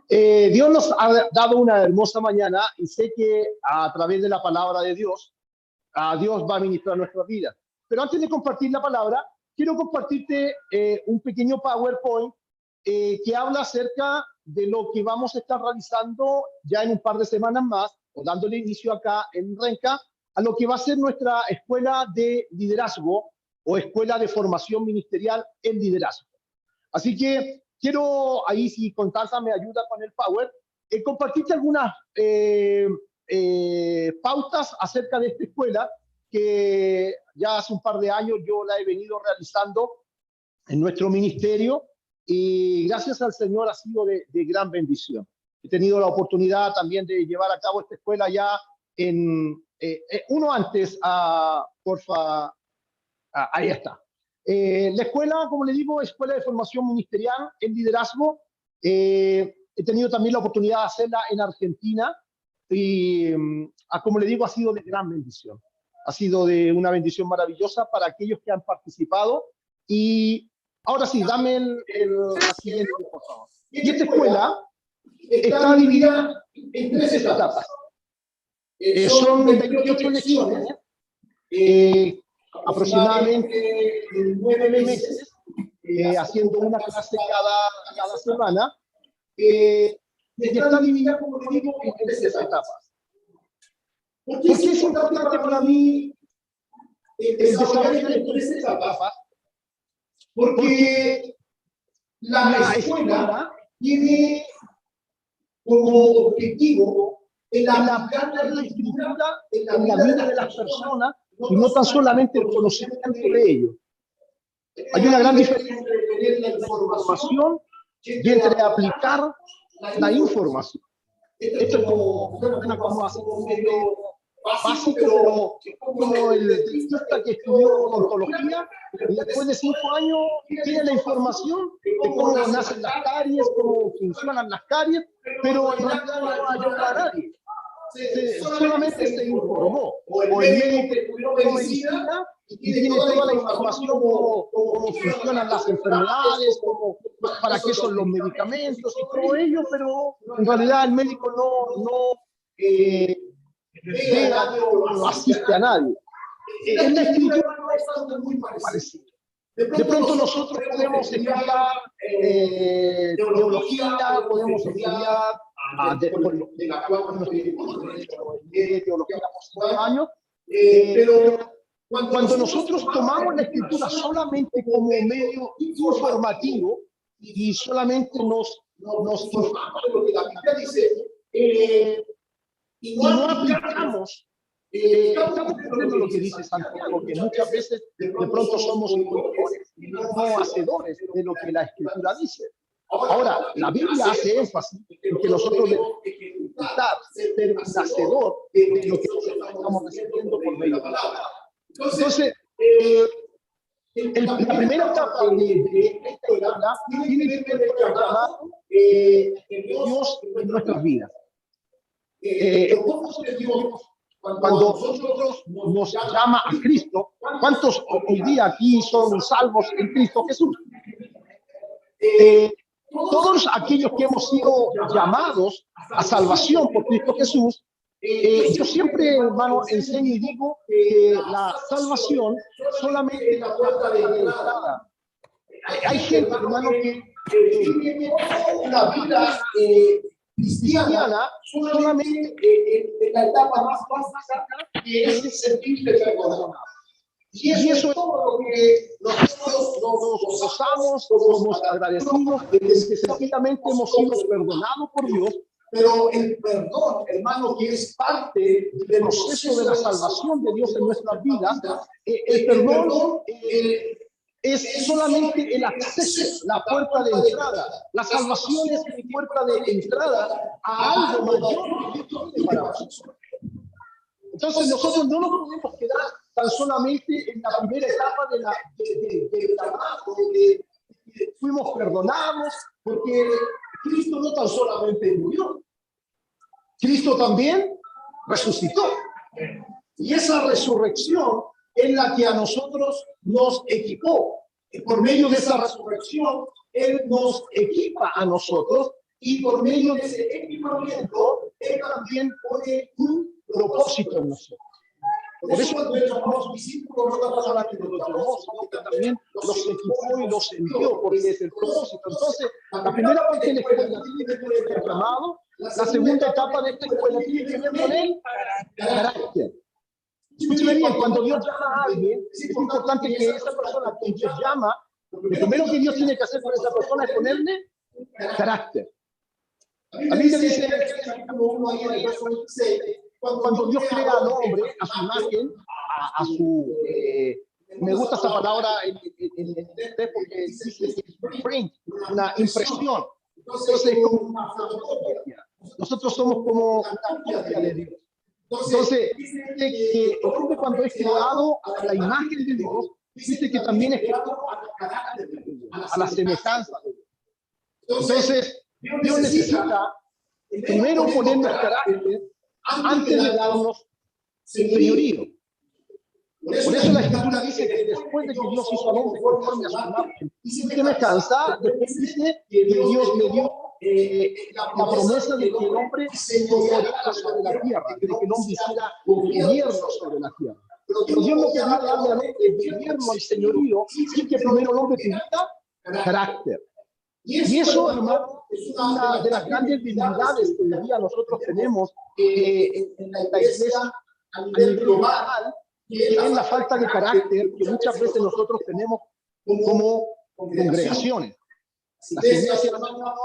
Dios nos ha dado una hermosa mañana y sé que a través de la palabra de Dios, Dios va a ministrar nuestra vida. Pero antes de compartir la palabra, quiero compartirte un pequeño PowerPoint que habla acerca de lo que vamos a estar realizando ya en un par de semanas más, o dándole inicio acá en Renca, a lo que va a ser nuestra escuela de liderazgo o escuela de formación ministerial en liderazgo. Así que quiero, ahí si Constanza me ayuda con el Power, compartirte algunas pautas acerca de esta escuela que ya hace un par de años yo la he venido realizando en nuestro ministerio y gracias al Señor ha sido de gran bendición. He tenido la oportunidad también de llevar a cabo esta escuela ya en uno antes, porfa, ahí está. La escuela, como le digo, Escuela de Formación Ministerial en Liderazgo. He tenido también la oportunidad de hacerla en Argentina y, como le digo, ha sido de gran bendición. Ha sido de una bendición maravillosa para aquellos que han participado. Y ahora sí, dame la siguiente, por favor. Y esta escuela está dividida en tres etapas. Son 28 lecciones, aproximadamente 9 meses, haciendo una clase cada semana, y está dividida, como le digo, en tres etapas. ¿Por qué es importante para mí el desarrollo de tres etapas? Porque la escuela tiene como objetivo el aplicar la escritura en la vida de las personas y no tan solamente el conocimiento de ellos. Hay una gran diferencia entre tener la información y entre aplicar la información. Esto es como hacer un medio básico, pero como el dentista que estudió odontología y después de 5 años tiene la información de cómo nacen las caries, cómo funcionan las caries, pero en realidad no ayuda a nadie. Solamente se informó, o el médico estudió medicina y tiene toda la información cómo funcionan las enfermedades, para qué son los medicamentos y todo ello, pero en realidad el médico no asiste a nadie. En la escritura no es algo muy parecido. De pronto nosotros podemos estudiar teología, podemos estudiar de la cual teología por 5 años, pero cuando nosotros tomamos la escritura solamente como medio informativo y solamente nos informamos de lo que la Biblia dice, y no aplicamos, estamos viendo lo que dice Santiago, que muchas veces de pronto somos oidores y no hacedores de lo que la escritura dice. Ahora, la Biblia hace énfasis en que nosotros debemos ejecutar, ser un hacedor de lo que nosotros estamos recibiendo por medio de la palabra. Entonces, la primera etapa de esta escuela tiene que ver con el llamado de Dios en nuestras vidas. Cuando nosotros nos llama a Cristo, ¿cuántos hoy día aquí son salvos en Cristo Jesús? Todos aquellos que hemos sido llamados a salvación por Cristo Jesús, yo siempre, hermano, enseño y digo que la salvación solamente es la puerta de entrada. Hay gente, hermano, que vive una vida cristiana solamente en la etapa más básica, que es sentirse perdonado. Y eso es todo lo que nosotros nos gozamos, somos agradecidos, de que sencillamente hemos sido perdonados por Dios, pero el perdón, hermano, que es parte del proceso de la salvación de Dios en nuestras vidas, el perdón es solamente el acceso, la puerta de entrada. La salvación es la puerta de entrada a algo mayor que Dios tiene para nosotros. Entonces nosotros no nos podemos quedar tan solamente en la primera etapa del trabajo, de fuimos perdonados, porque Cristo no tan solamente murió, Cristo también resucitó. Y esa resurrección es la que a nosotros nos equipó. Y por medio de esa resurrección, Él nos equipa a nosotros y por medio de ese equipamiento, Él también pone un propósito en nosotros. Por eso cuando Él llamó a sus discípulos, no solamente los llamó, sino que también los equipó y los envió, porque es el propósito. Entonces, la primera parte de la escuela tiene que ver con el llamado, la segunda etapa de esta escuela tiene que ver con el carácter. Escúcheme bien, cuando Dios llama a alguien, es importante que esa persona a quien Dios llama, lo primero que Dios tiene que hacer con esa persona es ponerle carácter. La Biblia dice en el capítulo 1, ahí en el verso 26, cuando Dios crea al hombre a su imagen, a su... me gusta esa palabra en inglés porque dice print, una impresión. Entonces es como una fotocopia. Nosotros somos como una copia de Dios. Entonces, dice que el hombre cuando es creado a la imagen de Dios, dice que también es creado a la carácter de Dios, a la semejanza de Dios. Entonces, Dios necesita primero ponernos carácter antes de darnos señorío. Por eso la Escritura dice que después de que Dios hizo al hombre conforme a su imagen y semejanza, después dice que Dios le dio la promesa de que el hombre señoreara sobre la tierra, de que el hombre hiciera gobierno sobre la tierra. Pero Dios no quería darle al hombre el gobierno, el señorío, sin que primero el hombre tuviera carácter. Y eso, hermano, es una de las grandes debilidades que hoy día nosotros tenemos en la iglesia a nivel global, que es la falta de carácter que muchas veces nosotros tenemos como congregaciones. Las iglesias, hermano,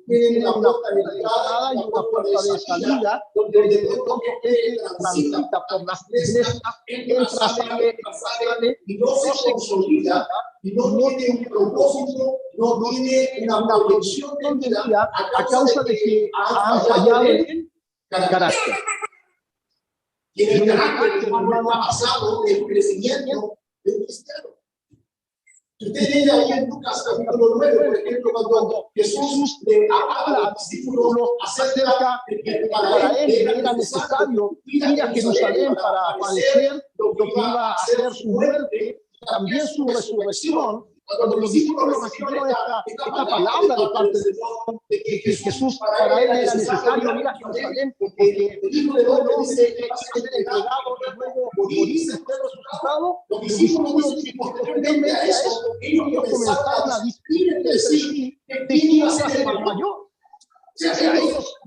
tienen una puerta de entrada y una puerta de salida, donde de pronto gente transita por las iglesias, entra, sale, y no se consolida, y no tiene un propósito, no tiene una proyección de vida a causa de que han fallado en carácter. Y en el carácter, hermano, ha pasado el crecimiento del cristiano. Usted lee ahí en Lucas capítulo 9, por ejemplo, cuando Jesús le habla a los discípulos acerca de que para él era necesario ir a Jerusalén para padecer lo que iba a ser su muerte, también su resurrección. Cuando los discípulos recibieron esta palabra de parte de Dios, de que Jesús para él era necesario ir a Jerusalén, porque el Hijo del Hombre dice que iba a ser entregado y luego morir y ser resucitado, los discípulos dicen posteriormente a eso, ellos comenzaron a discutir entre sí de quién iba a ser el mayor. O sea, ellos,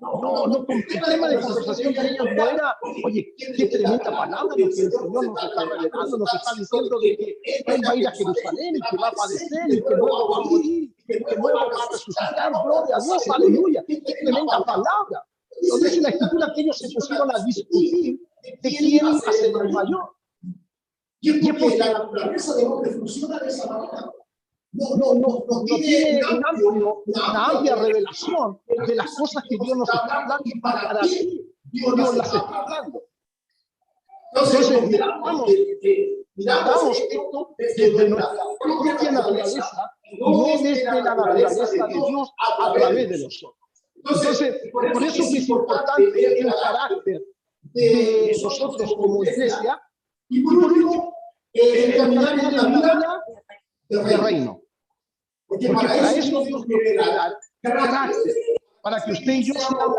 el tema de conversación de ellos no era, oye, qué tremenda palabra lo que el Señor nos está revelando, nos está diciendo de que Él va a ir a Jerusalén y que va a padecer y que luego va a morir y que luego va a resucitar, gloria a Dios, aleluya, qué tremenda palabra. Entonces dice la Escritura que ellos se pusieron a discutir de quién iba a ser el mayor. Y es porque la naturaleza del hombre funciona de esa manera. No tiene una amplia revelación de las cosas que Dios nos está hablando y para ti Dios las está hablando. Entonces, miramos esto desde nuestra propia naturaleza y no desde la naturaleza de Dios a través de nosotros. Entonces, por eso que es importante el carácter de nosotros como iglesia y por último, el caminar en la vida del reino. Porque para eso Dios quiere dar carácter, para que usted y yo seamos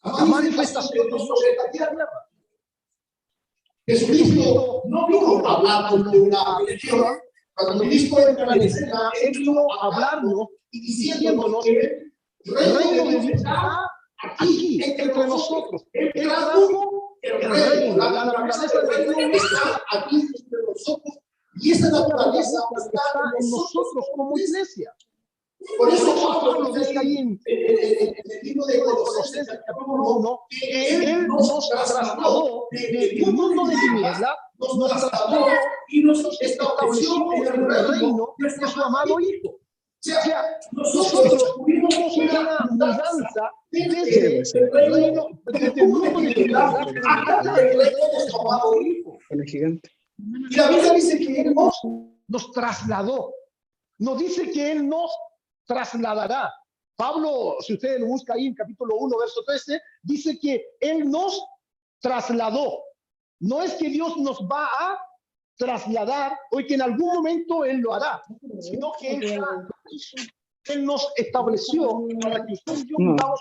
la manifestación de Dios en la tierra. Jesucristo no vino a hablarnos de una religión. Cuando Cristo entra en escena, Él vino a hablarnos y diciéndonos que el reino de Dios está aquí, entre nosotros. Él trajo el reino, la naturaleza del reino está aquí entre nosotros. Y esa naturaleza está en nosotros como iglesia. Por eso Pablo dice ahí en el libro de Colosenses, capítulo 1, que Él nos trasladó del mundo de tinieblas, nos trasladó y nos estableció en el reino de su amado Hijo. O sea, nosotros tuvimos una mudanza desde el reino, desde el mundo de tinieblas hasta el reino de su amado Hijo. El gigante. Y la Biblia dice que Él nos trasladó. No dice que Él nos trasladará. Pablo, si ustedes lo buscan ahí en capítulo 1, verso 13, dice que Él nos trasladó. No es que Dios nos va a trasladar o que en algún momento Él lo hará, sino que Él ya lo hizo Él nos estableció para que usted y yo vivamos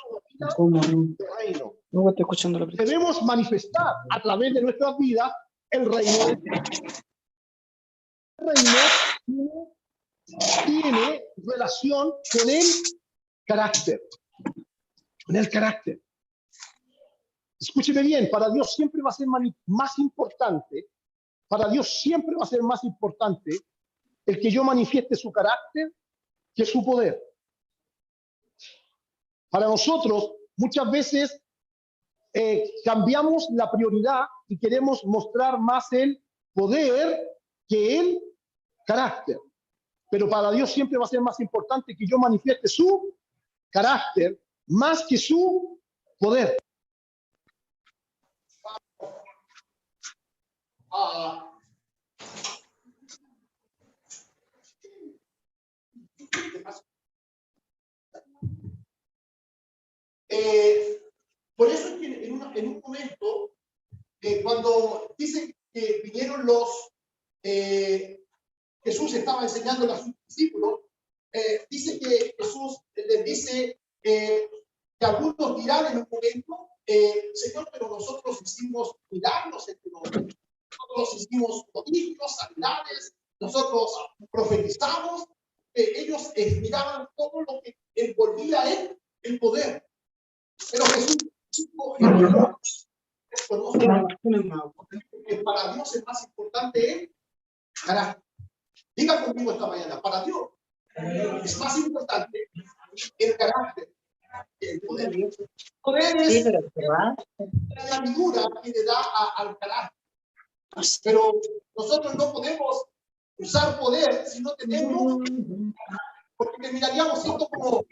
una vida de reino. No estoy escuchando la predicación. Debemos manifestar a través de nuestras vidas el reino de Dios. El reino tiene relación con el carácter. Con el carácter. Escúcheme bien, para Dios siempre va a ser más importante, para Dios siempre va a ser más importante el que yo manifieste su carácter que su poder. Para nosotros, muchas veces cambiamos la prioridad y queremos mostrar más el poder que el carácter. Pero para Dios siempre va a ser más importante que yo manifieste su carácter más que su poder. Por eso es que en un momento, cuando dicen que vinieron Jesús estaba enseñando a sus discípulos, dice que Jesús les dice que algunos dirán en un momento, Señor, pero nosotros hicimos milagros entre nosotros, nosotros hicimos prodigios, sanidades, nosotros profetizamos. Ellos miraban todo lo que envolvía él, el poder. Pero Jesús dijo, que para Dios es más importante el carácter. Diga conmigo esta mañana, para Dios es más importante el carácter que el poder. El poder es la figura que le da al carácter. Pero nosotros no podemos usar poder si no tenemos, porque terminaríamos siendo como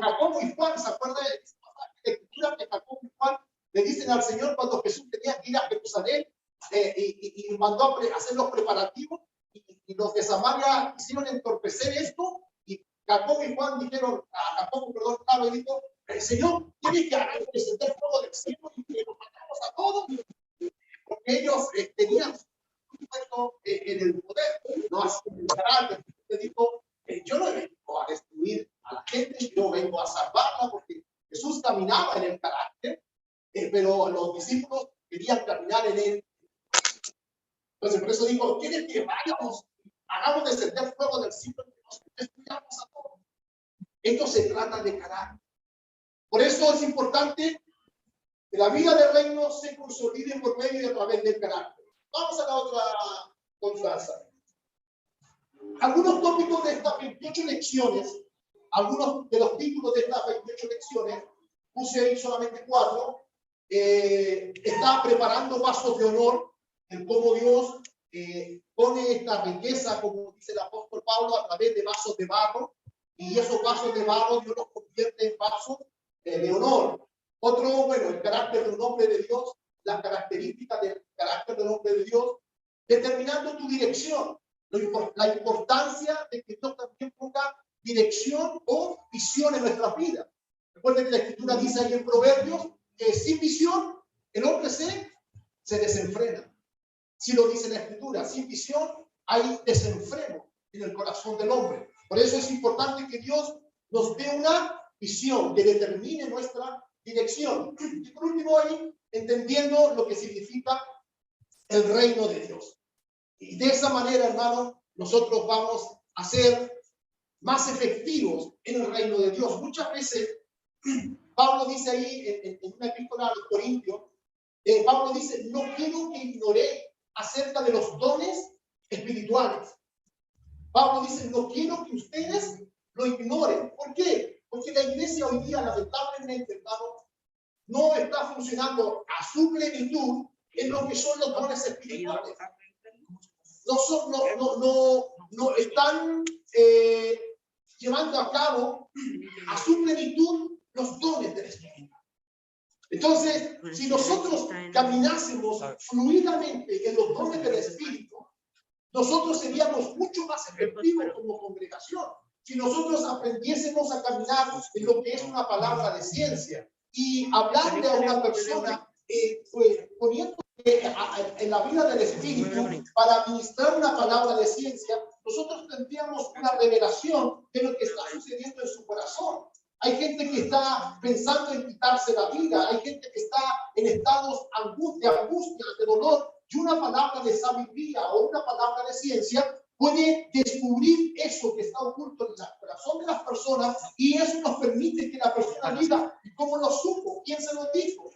Jacobo y Juan. ¿Se acuerdan de la escritura que Jacobo y Juan le dicen al Señor cuando Jesús tenía que ir a Jerusalén y mandó a hacer los preparativos? Y los de Samaria hicieron entorpecer esto, y Jacobo y Juan dijeron, Pablo dijo, Señor, tienes que descender fuego del cielo y que nos matamos a todos, porque ellos tenían un puesto en el poder, no así en el carácter. Él dijo, yo no vengo a destruir a la gente, yo vengo a salvarla, porque Jesús caminaba en el carácter, pero los discípulos querían caminar en él. Entonces, por eso digo, ¿quieres que vayamos? Hagamos descender fuego del cielo y nos destruyamos a todos. Esto se trata de carácter. Por eso es importante que la vida del reino se consolide por medio y a través del carácter. Vamos a la otra confianza. Algunos tópicos de estas 28 lecciones, algunos de los títulos de estas 28 lecciones, puse ahí solamente 4. Está preparando vasos de honor, en cómo Dios pone esta riqueza, como dice el apóstol Pablo, a través de vasos de barro, y esos vasos de barro Dios los convierte en vasos de honor. Otro, bueno, el carácter de un hombre de Dios, las características del carácter de un hombre de Dios, determinando tu dirección, la importancia de que Dios también ponga dirección o visión en nuestras vidas. Recuerden que la Escritura dice ahí en Proverbios que sin visión el hombre se desenfrena. Si lo dice la Escritura, sin visión hay desenfreno en el corazón del hombre. Por eso es importante que Dios nos dé una visión que determine nuestra dirección. Y por último, ahí, entendiendo lo que significa el reino de Dios. Y de esa manera, hermano, nosotros vamos a ser más efectivos en el reino de Dios. Muchas veces, Pablo dice ahí en una epístola a los Corintios, Pablo dice, no quiero que ignoréis acerca de los dones espirituales. Pablo dice, no quiero que ustedes lo ignoren. ¿Por qué? Porque la iglesia hoy día, lamentablemente, hermano, no está funcionando a su plenitud en lo que son los dones espirituales. No están llevando a cabo a su plenitud los dones del Espíritu. Entonces, si nosotros caminásemos fluidamente en los dones del Espíritu, nosotros seríamos mucho más efectivos como congregación. Si nosotros aprendiésemos a caminar en lo que es una palabra de ciencia y hablarle a una persona, poniendo en la vida del Espíritu para administrar una palabra de ciencia, nosotros tendríamos una revelación de lo que está sucediendo en su corazón. Hay gente que está pensando en quitarse la vida, hay gente que está en estados de angustia, de dolor, y una palabra de sabiduría o una palabra de ciencia puede descubrir eso que está oculto en el corazón de las personas, y eso nos permite que la persona diga, ¿y cómo lo supo? ¿Quién se lo dijo?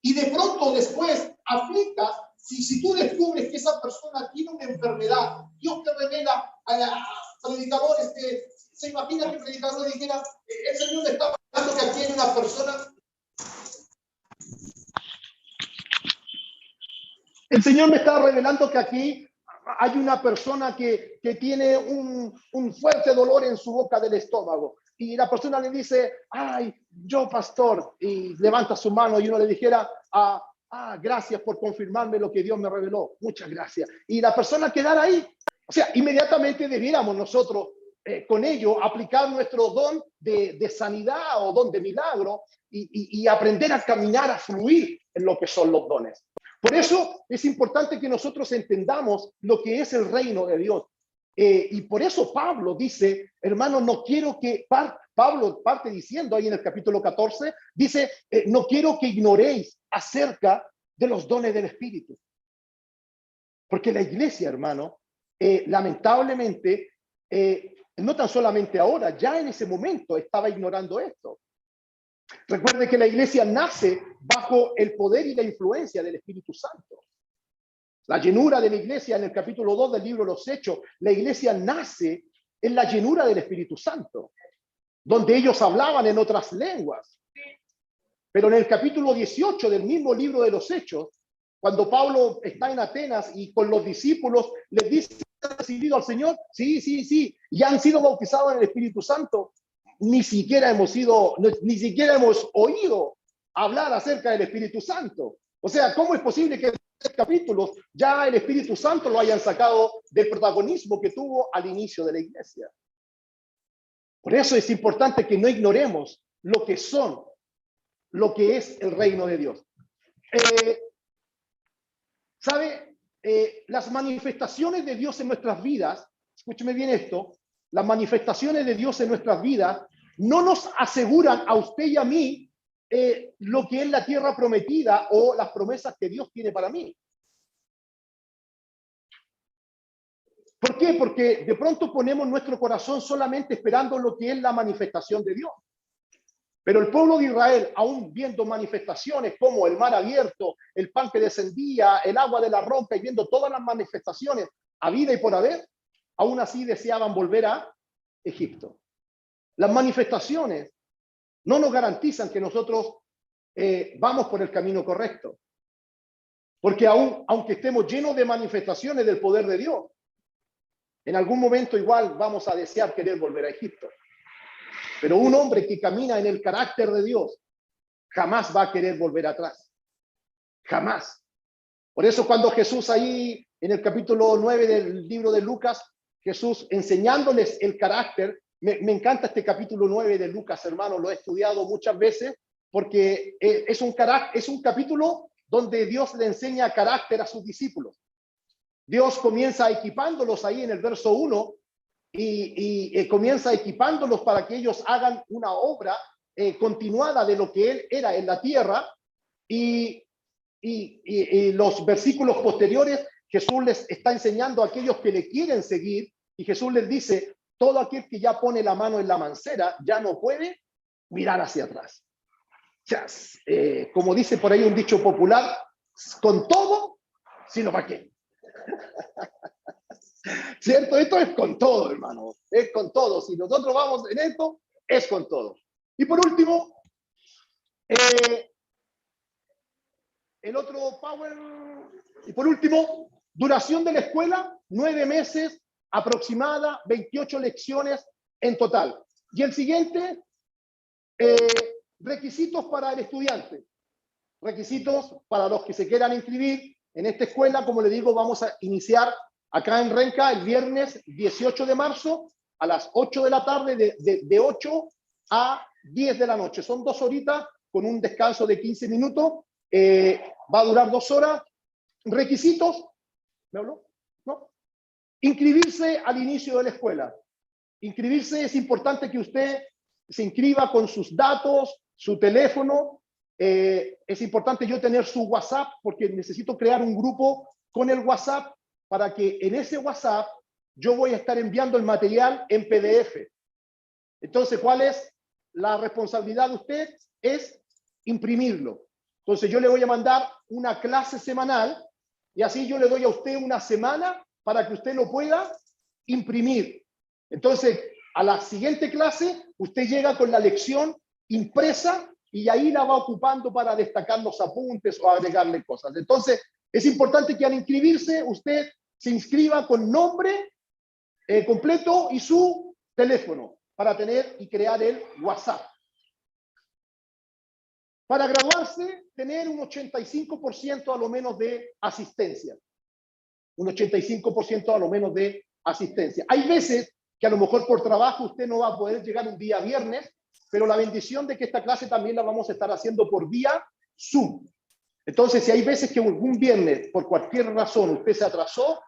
Y de pronto después aplica, si tú descubres que esa persona tiene una enfermedad, Dios te revela a predicadores que se imagina que el predicador dijera, el Señor me está hablando que aquí hay una persona. El Señor me está revelando que aquí hay una persona que tiene un fuerte dolor en su boca del estómago. Y la persona le dice, ay, yo pastor, y levanta su mano y uno le dijera, gracias por confirmarme lo que Dios me reveló. Muchas gracias. Y la persona quedara ahí. O sea, inmediatamente debiéramos nosotros con ello aplicar nuestro don de sanidad o don de milagro y aprender a caminar, a fluir en lo que son los dones. Por eso es importante que nosotros entendamos lo que es el reino de Dios. Y por eso Pablo dice, hermano, no quiero que, Pablo parte diciendo ahí en el capítulo 14, dice, no quiero que ignoréis acerca de los dones del Espíritu. Porque la iglesia, hermano, lamentablemente, no tan solamente ahora, ya en ese momento estaba ignorando esto. Recuerde que la iglesia nace bajo el poder y la influencia del Espíritu Santo. La llenura de la iglesia en el capítulo 2 del libro de los Hechos, la iglesia nace en la llenura del Espíritu Santo, donde ellos hablaban en otras lenguas. Pero en el capítulo 18 del mismo libro de los Hechos, cuando Pablo está en Atenas y con los discípulos les dice, ¿han recibido al Señor? Sí, sí, sí. Y han sido bautizados en el Espíritu Santo. Ni siquiera hemos oído hablar acerca del Espíritu Santo. O sea, ¿cómo es posible que en estos capítulos ya el Espíritu Santo lo hayan sacado del protagonismo que tuvo al inicio de la iglesia? Por eso es importante que no ignoremos lo que es el reino de Dios. ¿Sabe? Las manifestaciones de Dios en nuestras vidas, escúcheme bien esto, las manifestaciones de Dios en nuestras vidas no nos aseguran a usted y a mí lo que es la tierra prometida o las promesas que Dios tiene para mí. ¿Por qué? Porque de pronto ponemos nuestro corazón solamente esperando lo que es la manifestación de Dios. Pero el pueblo de Israel, aún viendo manifestaciones como el mar abierto, el pan que descendía, el agua de la roca y viendo todas las manifestaciones a vida y por haber, aún así deseaban volver a Egipto. Las manifestaciones no nos garantizan que nosotros vamos por el camino correcto. Porque aunque estemos llenos de manifestaciones del poder de Dios, en algún momento igual vamos a desear querer volver a Egipto. Pero un hombre que camina en el carácter de Dios jamás va a querer volver atrás. Jamás. Por eso cuando Jesús ahí en el capítulo 9 del libro de Lucas, Jesús enseñándoles el carácter, me encanta este capítulo 9 de Lucas, hermano, lo he estudiado muchas veces porque es un capítulo donde Dios le enseña carácter a sus discípulos. Dios comienza equipándolos ahí en el verso 1 y comienza equipándolos para que ellos hagan una obra continuada de lo que Él era en la tierra y los versículos posteriores Jesús les está enseñando a aquellos que le quieren seguir y Jesús les dice, todo aquel que ya pone la mano en la mancera ya no puede mirar hacia atrás. O sea, como dice por ahí un dicho popular, con todo, sino para qué. ¿Cierto? Esto es con todo, hermano. Es con todo. Si nosotros vamos en esto, es con todo. Y por último, el otro power. Y por último, duración de la escuela, 9 meses aproximada, 28 lecciones en total. Y el siguiente, requisitos para el estudiante. Requisitos para los que se quieran inscribir en esta escuela. Como le digo, vamos a iniciar acá en Renca el viernes 18 de marzo a las 8 de la tarde, de 8 a 10 de la noche. Son 2 horitas con un descanso de 15 minutos. Va a durar 2 horas. Requisitos. ¿Me habló? ¿No? Inscribirse al inicio de la escuela. Inscribirse es importante que usted se inscriba con sus datos, su teléfono. Es importante yo tener su WhatsApp porque necesito crear un grupo con el WhatsApp para que en ese WhatsApp yo voy a estar enviando el material en PDF. Entonces, ¿cuál es la responsabilidad de usted? Es imprimirlo. Entonces, yo le voy a mandar una clase semanal y así yo le doy a usted una semana para que usted lo pueda imprimir. Entonces, a la siguiente clase, usted llega con la lección impresa y ahí la va ocupando para destacar los apuntes o agregarle cosas. Entonces, es importante que al inscribirse, usted se inscriba con nombre completo y su teléfono para tener y crear el WhatsApp. Para graduarse, tener un 85% a lo menos de asistencia. Un 85% a lo menos de asistencia. Hay veces que a lo mejor por trabajo usted no va a poder llegar un día viernes, pero la bendición de que esta clase también la vamos a estar haciendo por vía Zoom. Entonces, si hay veces que un viernes, por cualquier razón, usted se atrasó,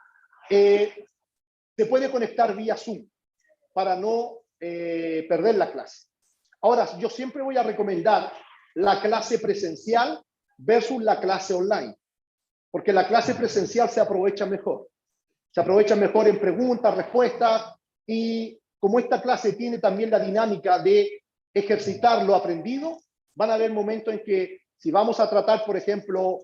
se puede conectar vía Zoom para no perder la clase. Ahora, yo siempre voy a recomendar la clase presencial versus la clase online, porque la clase presencial se aprovecha mejor. Se aprovecha mejor en preguntas, respuestas, y como esta clase tiene también la dinámica de ejercitar lo aprendido, van a haber momentos en que si vamos a tratar, por ejemplo,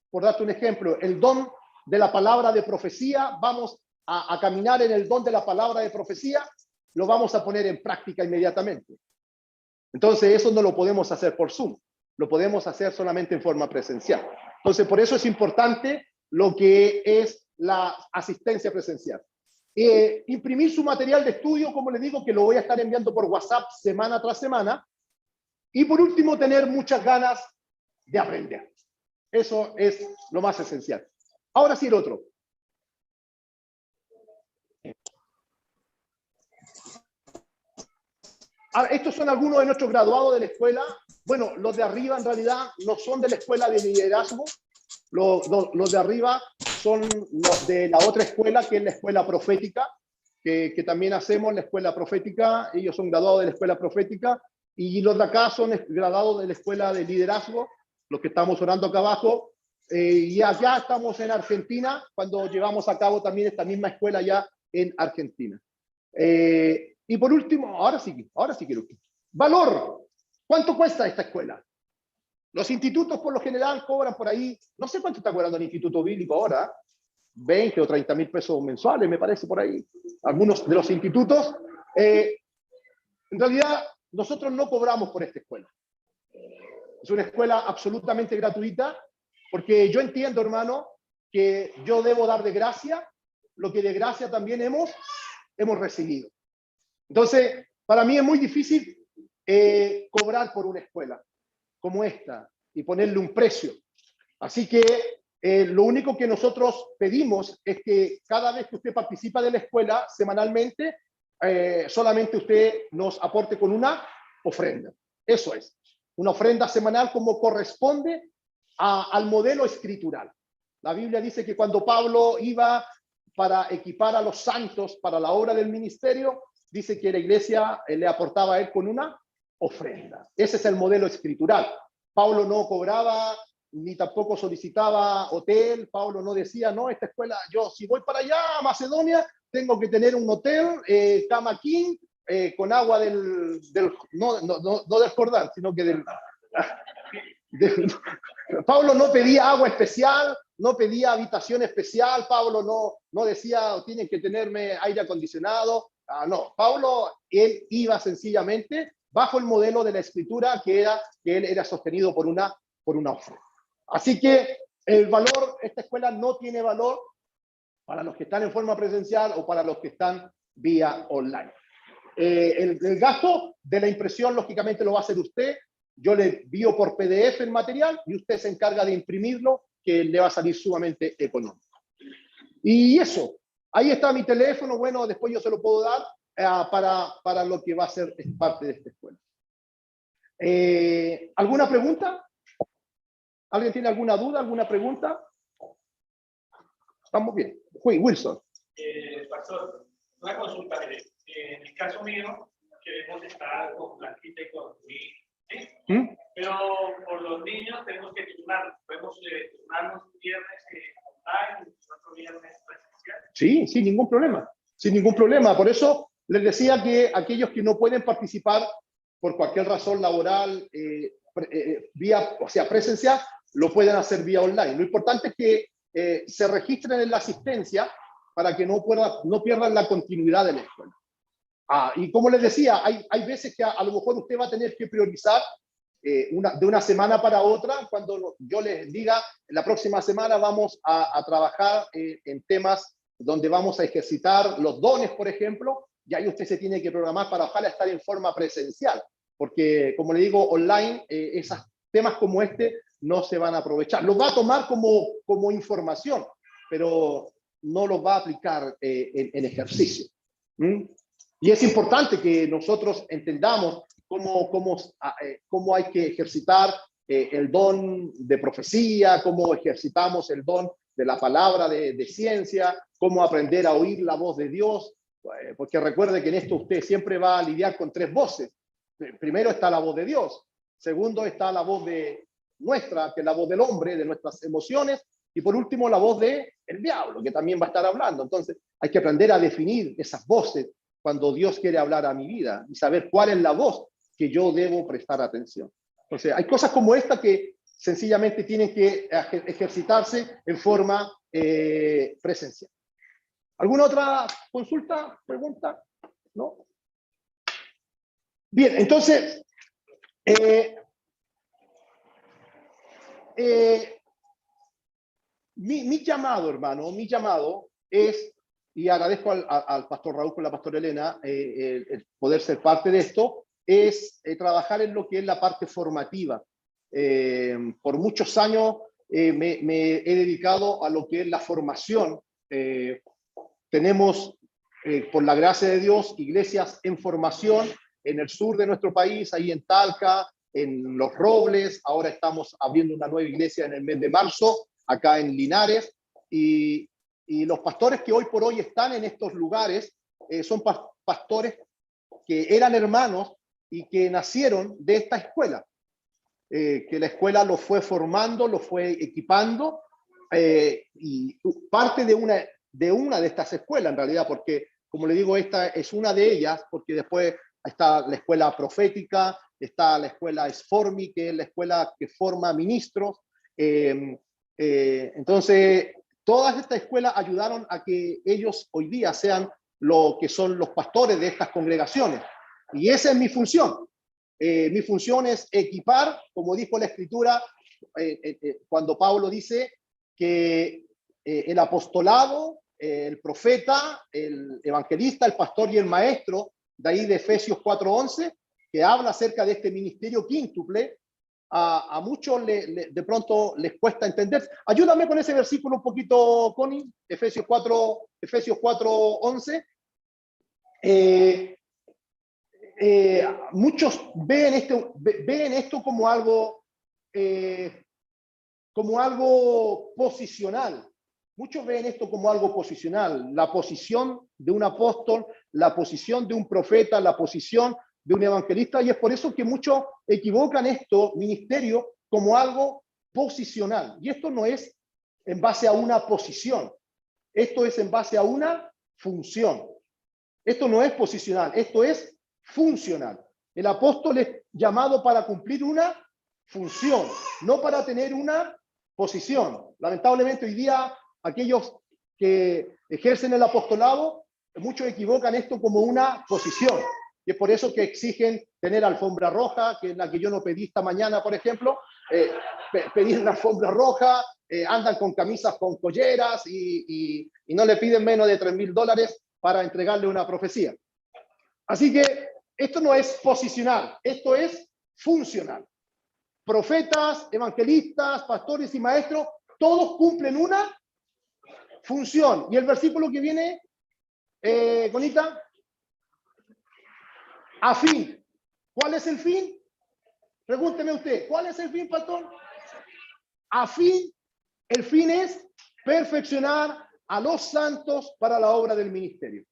por darte un ejemplo, el don de la palabra de profecía, vamos a caminar en el don de la palabra de profecía, lo vamos a poner en práctica inmediatamente. Entonces, eso no lo podemos hacer por Zoom, lo podemos hacer solamente en forma presencial. Entonces, por eso es importante lo que es la asistencia presencial. Imprimir su material de estudio, como les digo, que lo voy a estar enviando por WhatsApp semana tras semana. Y por último, tener muchas ganas de aprender. Eso es lo más esencial. Ahora sí el otro. Estos son algunos de nuestros graduados de la escuela. Bueno, los de arriba en realidad no son de la escuela de liderazgo. Los de arriba son los de la otra escuela, que es la escuela profética, que también hacemos la escuela profética. Ellos son graduados de la escuela profética. Y los de acá son graduados de la escuela de liderazgo, los que estamos orando acá abajo. Y allá estamos en Argentina, cuando llevamos a cabo también esta misma escuela ya en Argentina. Y por último, ahora sí quiero. Valor. ¿Cuánto cuesta esta escuela? Los institutos por lo general cobran por ahí, no sé cuánto está cobrando el Instituto Bíblico ahora, 20 o 30 mil pesos mensuales, me parece por ahí. Algunos de los institutos. En realidad, nosotros no cobramos por esta escuela. Es una escuela absolutamente gratuita, porque yo entiendo, hermano, que yo debo dar de gracia lo que de gracia también hemos recibido. Entonces, para mí es muy difícil cobrar por una escuela como esta y ponerle un precio. Así que lo único que nosotros pedimos es que cada vez que usted participa de la escuela semanalmente, solamente usted nos aporte con una ofrenda. Eso es, una ofrenda semanal como corresponde al modelo escritural. La Biblia dice que cuando Pablo iba para equipar a los santos para la obra del ministerio, dice que la iglesia le aportaba a él con una ofrenda. Ese es el modelo escritural. Pablo no cobraba ni tampoco solicitaba hotel. Pablo no decía, no, esta escuela, yo si voy para allá a Macedonia, tengo que tener un hotel, cama king, con agua no del Jordán, sino que Pablo no pedía agua especial, no pedía habitación especial. Pablo no decía, tienen que tenerme aire acondicionado. No, Pablo, él iba sencillamente bajo el modelo de la escritura, que él era sostenido por una ofrenda. Así que el valor, esta escuela no tiene valor para los que están en forma presencial o para los que están vía online. El gasto de la impresión, lógicamente, lo va a hacer usted. Yo le envío por PDF el material y usted se encarga de imprimirlo, que le va a salir sumamente económico. Y eso, ahí está mi teléfono. Bueno, después yo se lo puedo dar para lo que va a ser parte de esta escuela. ¿Alguna pregunta? ¿Alguien tiene alguna duda, alguna pregunta? Estamos bien. Wilson. Pastor, una consulta. En el caso mío, queremos estar con Blanquita y con Luis, ¿sí? Pero por los niños tenemos que turnarnos. Podemos turnarnos un viernes online, otro viernes presencial. Sí, sin ningún problema. Sin ningún problema. Por eso les decía que aquellos que no pueden participar por cualquier razón laboral, vía, o sea, presencial, lo pueden hacer vía online. Lo importante es que se registren en la asistencia para que no pierdan la continuidad de la escuela. Y como les decía, hay veces que a lo mejor usted va a tener que priorizar de una semana para otra, cuando yo les diga, la próxima semana vamos a trabajar en temas donde vamos a ejercitar los dones, por ejemplo, y ahí usted se tiene que programar para ojalá estar en forma presencial, porque como le digo, online, esos temas como este no se van a aprovechar. Los va a tomar como información, pero no los va a aplicar en ejercicio. Y es importante que nosotros entendamos cómo hay que ejercitar el don de profecía, cómo ejercitamos el don de la palabra de ciencia, cómo aprender a oír la voz de Dios, porque recuerde que en esto usted siempre va a lidiar con tres voces. Primero está la voz de Dios, segundo está la voz de nuestra, que es la voz del hombre, de nuestras emociones, y por último la voz del diablo, que también va a estar hablando. Entonces hay que aprender a definir esas voces cuando Dios quiere hablar a mi vida y saber cuál es la voz que yo debo prestar atención. Entonces, hay cosas como esta que sencillamente tienen que ejercitarse en forma presencial. ¿Alguna otra consulta, pregunta? ¿No? Bien, entonces, mi llamado, hermano, mi llamado es, y agradezco al pastor Raúl con la pastora Elena el poder ser parte de esto, es trabajar en lo que es la parte formativa. Por muchos años me he dedicado a lo que es la formación. Tenemos, por la gracia de Dios, iglesias en formación en el sur de nuestro país, ahí en Talca, en Los Robles. Ahora estamos abriendo una nueva iglesia en el mes de marzo, acá en Linares. Y los pastores que hoy por hoy están en estos lugares son pastores que eran hermanos y que nacieron de esta escuela, que la escuela los fue formando, los fue equipando, y parte de una de estas escuelas en realidad, porque como le digo, esta es una de ellas, porque después está la escuela profética, está la escuela Esformi, que es la escuela que forma ministros. Entonces, todas estas escuelas ayudaron a que ellos hoy día sean lo que son los pastores de estas congregaciones. Y esa es mi función. Mi función es equipar, como dijo la Escritura, cuando Pablo dice que el apostolado, el profeta, el evangelista, el pastor y el maestro, de ahí de Efesios 4:11, que habla acerca de este ministerio quíntuple, a muchos de pronto les cuesta entender. Ayúdame con ese versículo un poquito, Connie, Efesios 4:11. Muchos ven esto como algo posicional. Muchos ven esto como algo posicional. La posición de un apóstol, la posición de un profeta, la posición de un evangelista, y es por eso que muchos equivocan esto, ministerio, como algo posicional. Y esto no es en base a una posición. Esto es en base a una función. Esto no es posicional, esto es funcional. El apóstol es llamado para cumplir una función, no para tener una posición. Lamentablemente hoy día aquellos que ejercen el apostolado, muchos equivocan esto como una posición. Y es por eso que exigen tener alfombra roja, que es la que yo no pedí esta mañana, por ejemplo. Pedir una alfombra roja, andan con camisas con colleras y no le piden menos de $3,000 para entregarle una profecía. Así que esto no es posicional, esto es funcional. Profetas, evangelistas, pastores y maestros, todos cumplen una función. Y el versículo que viene, Conita, a fin. ¿Cuál es el fin? Pregúnteme usted, ¿cuál es el fin, pastor? A fin, el fin es perfeccionar a los santos para la obra del ministerio.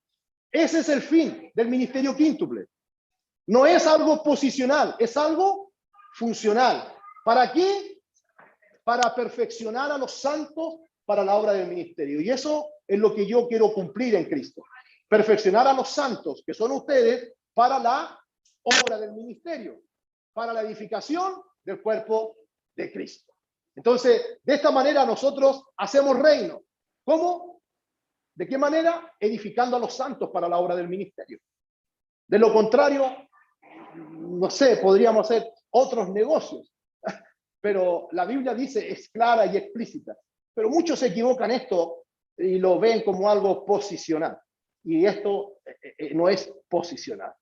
Ese es el fin del ministerio quíntuple. No es algo posicional, es algo funcional. ¿Para qué? Para perfeccionar a los santos para la obra del ministerio. Y eso es lo que yo quiero cumplir en Cristo. Perfeccionar a los santos, que son ustedes, para la obra del ministerio, para la edificación del cuerpo de Cristo. Entonces, de esta manera nosotros hacemos reino. ¿Cómo? ¿De qué manera? Edificando a los santos para la obra del ministerio. De lo contrario, no sé, podríamos hacer otros negocios. Pero la Biblia dice, es clara y explícita. Pero muchos se equivocan esto y lo ven como algo posicional. Y esto no es posicional.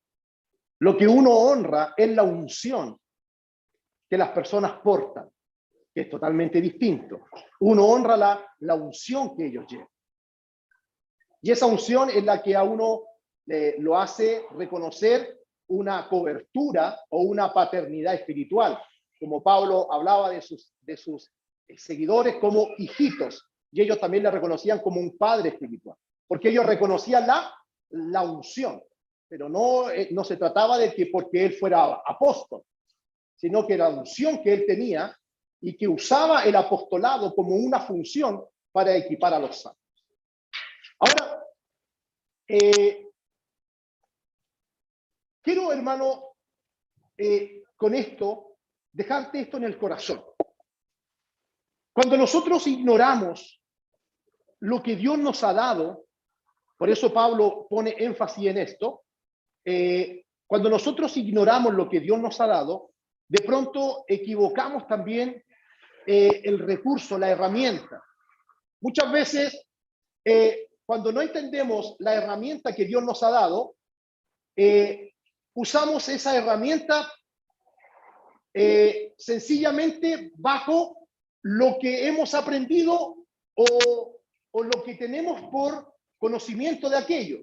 Lo que uno honra es la unción que las personas portan, que es totalmente distinto. Uno honra la unción que ellos llevan. Y esa unción es la que a uno lo hace reconocer una cobertura o una paternidad espiritual. Como Pablo hablaba de sus seguidores como hijitos, y ellos también le reconocían como un padre espiritual, porque ellos reconocían la unción, pero no se trataba de que porque él fuera apóstol, sino que la unción que él tenía y que usaba el apostolado como una función para equipar a los santos. Ahora, quiero, hermano, con esto, dejarte esto en el corazón. Cuando nosotros ignoramos lo que Dios nos ha dado, por eso Pablo pone énfasis en esto, cuando nosotros ignoramos lo que Dios nos ha dado, de pronto equivocamos también el recurso, la herramienta. Muchas veces, cuando no entendemos la herramienta que Dios nos ha dado, usamos esa herramienta sencillamente bajo lo que hemos aprendido o lo que tenemos por conocimiento de aquello.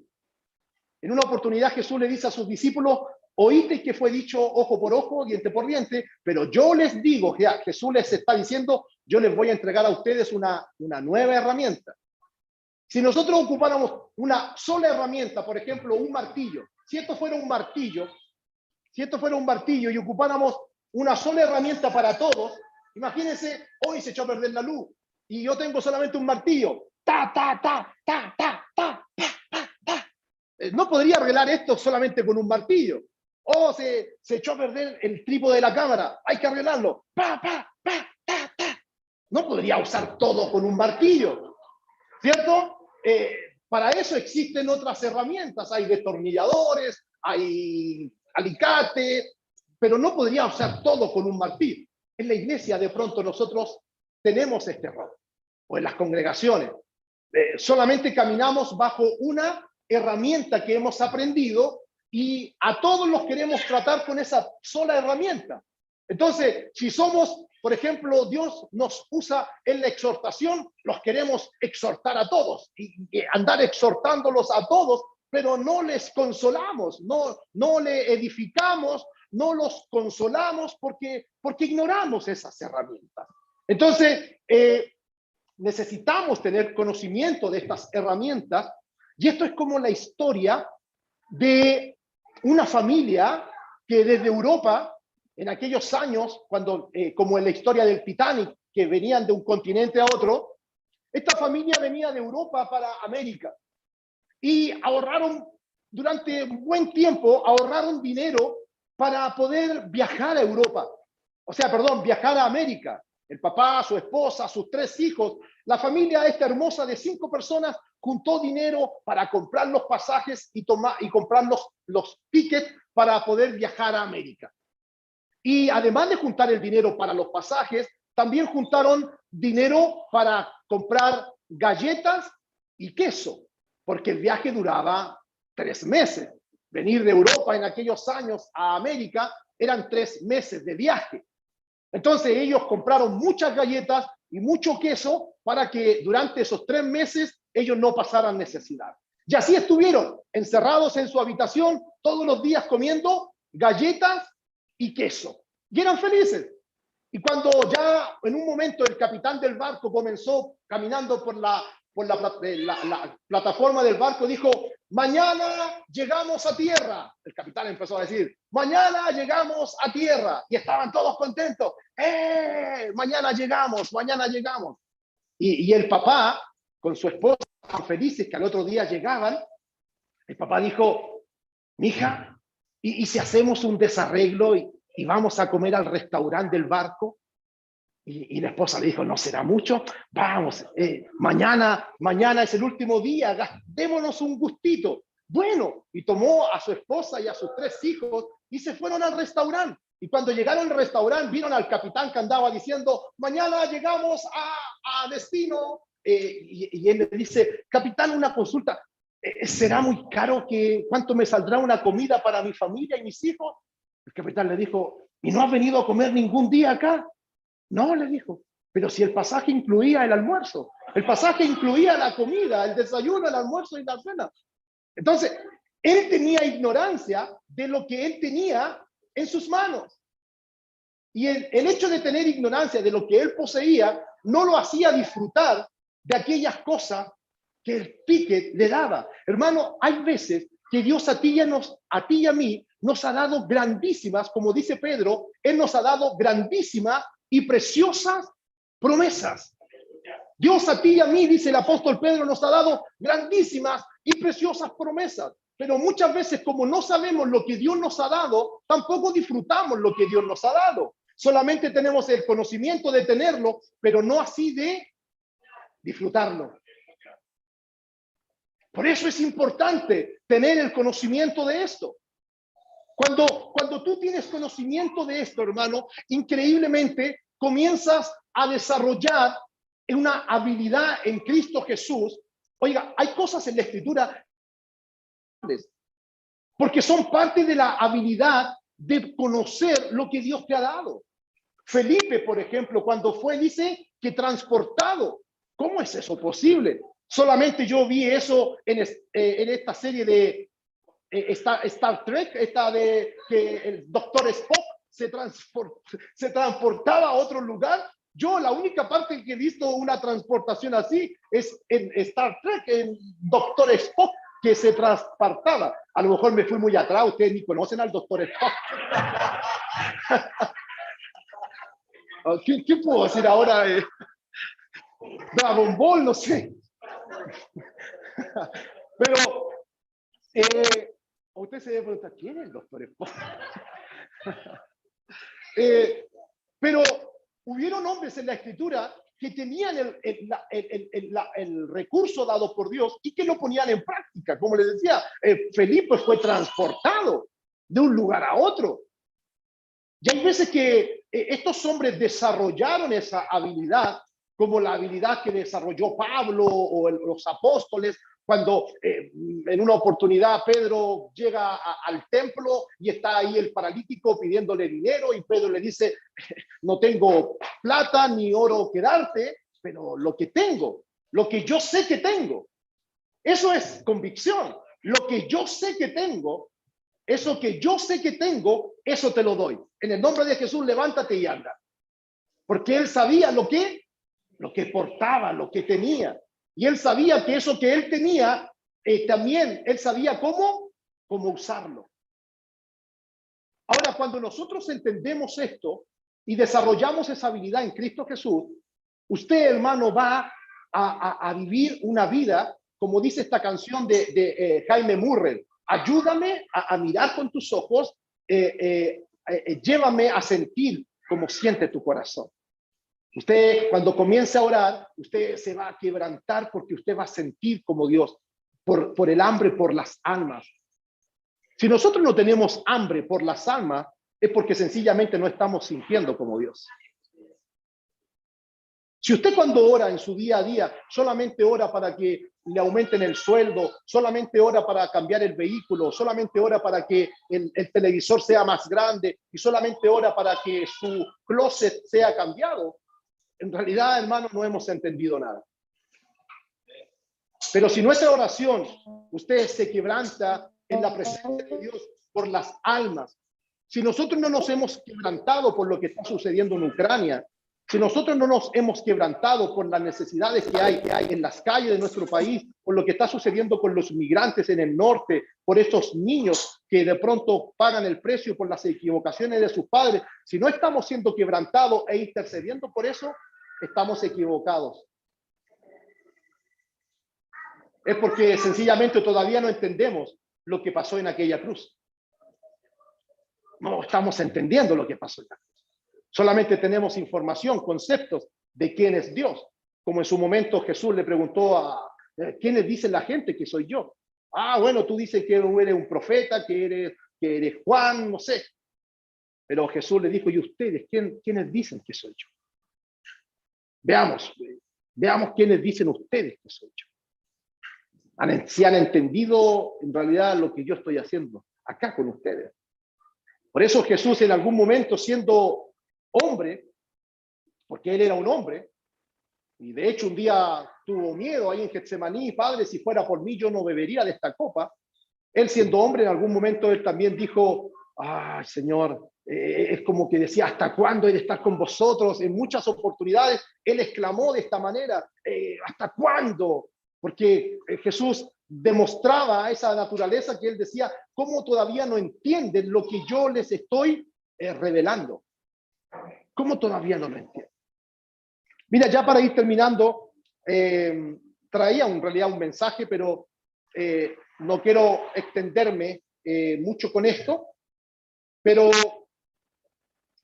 En una oportunidad Jesús le dice a sus discípulos, oísteis que fue dicho ojo por ojo, diente por diente, pero yo les digo, Jesús les está diciendo, yo les voy a entregar a ustedes una nueva herramienta. Si nosotros ocupáramos una sola herramienta, por ejemplo, un martillo, si esto fuera un martillo y ocupáramos una sola herramienta para todos, imagínense, hoy se echó a perder la luz y yo tengo solamente un martillo. No podría arreglar esto solamente con un martillo. O se echó a perder el trípode de la cámara, hay que arreglarlo. No podría usar todo con un martillo, ¿cierto? Para eso existen otras herramientas, hay destornilladores, hay alicate, pero no podría usar todo con un martillo. En la iglesia de pronto nosotros tenemos este error, o en las congregaciones. Solamente caminamos bajo una herramienta que hemos aprendido y a todos los queremos tratar con esa sola herramienta. Entonces, si somos, por ejemplo, Dios nos usa en la exhortación, los queremos exhortar a todos y andar exhortándolos a todos, pero no les consolamos, no le edificamos, no los consolamos porque ignoramos esas herramientas. Entonces, necesitamos tener conocimiento de estas herramientas, y esto es como la historia de una familia que desde Europa, en aquellos años, cuando, como en la historia del Titanic, que venían de un continente a otro, esta familia venía de Europa para América y ahorraron durante un buen tiempo, ahorraron dinero para poder viajar a Europa. O sea, perdón, viajar a América. El papá, su esposa, sus 3 hijos, la familia esta hermosa de 5 personas juntó dinero para comprar los pasajes y comprar los tickets para poder viajar a América. Y además de juntar el dinero para los pasajes, también juntaron dinero para comprar galletas y queso, porque el viaje duraba 3 meses. Venir de Europa en aquellos años a América eran 3 meses de viaje. Entonces ellos compraron muchas galletas y mucho queso para que durante esos 3 meses ellos no pasaran necesidad. Y así estuvieron encerrados en su habitación todos los días comiendo galletas y queso. Y eran felices. Y cuando ya en un momento el capitán del barco comenzó caminando por por la plataforma del barco, dijo, mañana llegamos a tierra. El capitán empezó a decir, mañana llegamos a tierra. Y estaban todos contentos. Mañana llegamos, mañana llegamos. Y el papá, con su esposa, felices que al otro día llegaban, el papá dijo, mija, ¿y si hacemos un desarreglo y vamos a comer al restaurante del barco? Y la esposa le dijo, ¿no será mucho? Vamos, mañana es el último día, démonos un gustito. Bueno, y tomó a su esposa y a sus 3 hijos y se fueron al restaurante. Y cuando llegaron al restaurante, vieron al capitán que andaba diciendo, mañana llegamos a destino. Y él le dice, capitán, una consulta, ¿será muy caro cuánto me saldrá una comida para mi familia y mis hijos? El capitán le dijo, ¿y no has venido a comer ningún día acá? No, le dijo, pero si el pasaje incluía el almuerzo, el pasaje incluía la comida, el desayuno, el almuerzo y la cena. Entonces, él tenía ignorancia de lo que él tenía en sus manos. Y el hecho de tener ignorancia de lo que él poseía no lo hacía disfrutar de aquellas cosas que el ticket le daba. Hermano, hay veces que Dios a ti y a mí nos ha dado grandísimas, como dice Pedro, Él nos ha dado grandísimas y preciosas promesas. Dios a ti y a mí, dice el apóstol Pedro, nos ha dado grandísimas y preciosas promesas. Pero muchas veces, como no sabemos lo que Dios nos ha dado, tampoco disfrutamos lo que Dios nos ha dado. Solamente tenemos el conocimiento de tenerlo, pero no así de disfrutarlo. Por eso es importante tener el conocimiento de esto. Cuando tú tienes conocimiento de esto, hermano, increíblemente comienzas a desarrollar una habilidad en Cristo Jesús. Oiga, hay cosas en la Escritura porque son parte de la habilidad de conocer lo que Dios te ha dado. Felipe, por ejemplo, cuando fue, dice que transportado. ¿Cómo es eso posible? Solamente yo vi eso en esta serie de Star Trek, esta de que el Doctor Spock se transportaba a otro lugar. Yo la única parte que he visto una transportación así es en Star Trek, en Doctor Spock, que se transportaba. A lo mejor me fui muy atrás, ustedes ni conocen al Doctor Spock. ¿Qué puedo decir ahora? Dragon Ball, no sé. Pero usted se debe preguntar, ¿quién es el Doctor Spock? Pero hubieron hombres en la Escritura que tenían el recurso dado por Dios y que lo ponían en práctica. Como les decía, Felipe fue transportado de un lugar a otro. Y hay veces que estos hombres desarrollaron esa habilidad, como la habilidad que desarrolló Pablo o los apóstoles, cuando en una oportunidad Pedro llega al templo y está ahí el paralítico pidiéndole dinero y Pedro le dice, no tengo plata ni oro que darte, pero lo que tengo, lo que yo sé que tengo, eso es convicción. Lo que yo sé que tengo, eso que yo sé que tengo, eso te lo doy. En el nombre de Jesús, levántate y anda. Porque él sabía lo que portaba, lo que tenía. Y él sabía que eso que él tenía, también él sabía cómo usarlo. Ahora, cuando nosotros entendemos esto y desarrollamos esa habilidad en Cristo Jesús, usted, hermano, va a vivir una vida, como dice esta canción de Jaime Murray, ayúdame a mirar con tus ojos, llévame a sentir como siente tu corazón. Usted, cuando comience a orar, usted se va a quebrantar porque usted va a sentir como Dios por el hambre por las almas. Si nosotros no tenemos hambre por las almas, es porque sencillamente no estamos sintiendo como Dios. Si usted cuando ora en su día a día, solamente ora para que le aumenten el sueldo, solamente ora para cambiar el vehículo, solamente ora para que el televisor sea más grande y solamente ora para que su closet sea cambiado, en realidad, hermano, no hemos entendido nada. Pero si nuestra oración, usted se quebranta en la presencia de Dios por las almas, si nosotros no nos hemos quebrantado por lo que está sucediendo en Ucrania, Si nosotros no nos hemos quebrantado por las necesidades que hay en las calles de nuestro país, por lo que está sucediendo con los migrantes en el norte, por estos niños que de pronto pagan el precio por las equivocaciones de sus padres, si no estamos siendo quebrantados e intercediendo por eso, estamos equivocados. Es porque sencillamente todavía no entendemos lo que pasó en aquella cruz. No estamos entendiendo lo que pasó en la cruz. Solamente tenemos información, conceptos de quién es Dios. Como en su momento Jesús le preguntó a ¿quiénes dicen la gente que soy yo? Ah, bueno, tú dices que eres un profeta, que eres Juan, no sé. Pero Jesús le dijo, ¿y ustedes quiénes dicen que soy yo? Veamos quiénes dicen ustedes que soy yo. Si han entendido en realidad lo que yo estoy haciendo acá con ustedes. Por eso Jesús en algún momento, siendo hombre, porque él era un hombre, y de hecho un día tuvo miedo ahí en Getsemaní: Padre, si fuera por mí yo no bebería de esta copa. Él siendo hombre, en algún momento él también dijo, ay Señor, es como que decía, ¿hasta cuándo he de estar con vosotros? En muchas oportunidades él exclamó de esta manera, ¿hasta cuándo? Porque Jesús demostraba esa naturaleza que él decía, ¿cómo todavía no entienden lo que yo les estoy revelando? ¿Cómo todavía no lo entienden? Mira, ya para ir terminando, traía en realidad un mensaje, pero no quiero extenderme mucho con esto, pero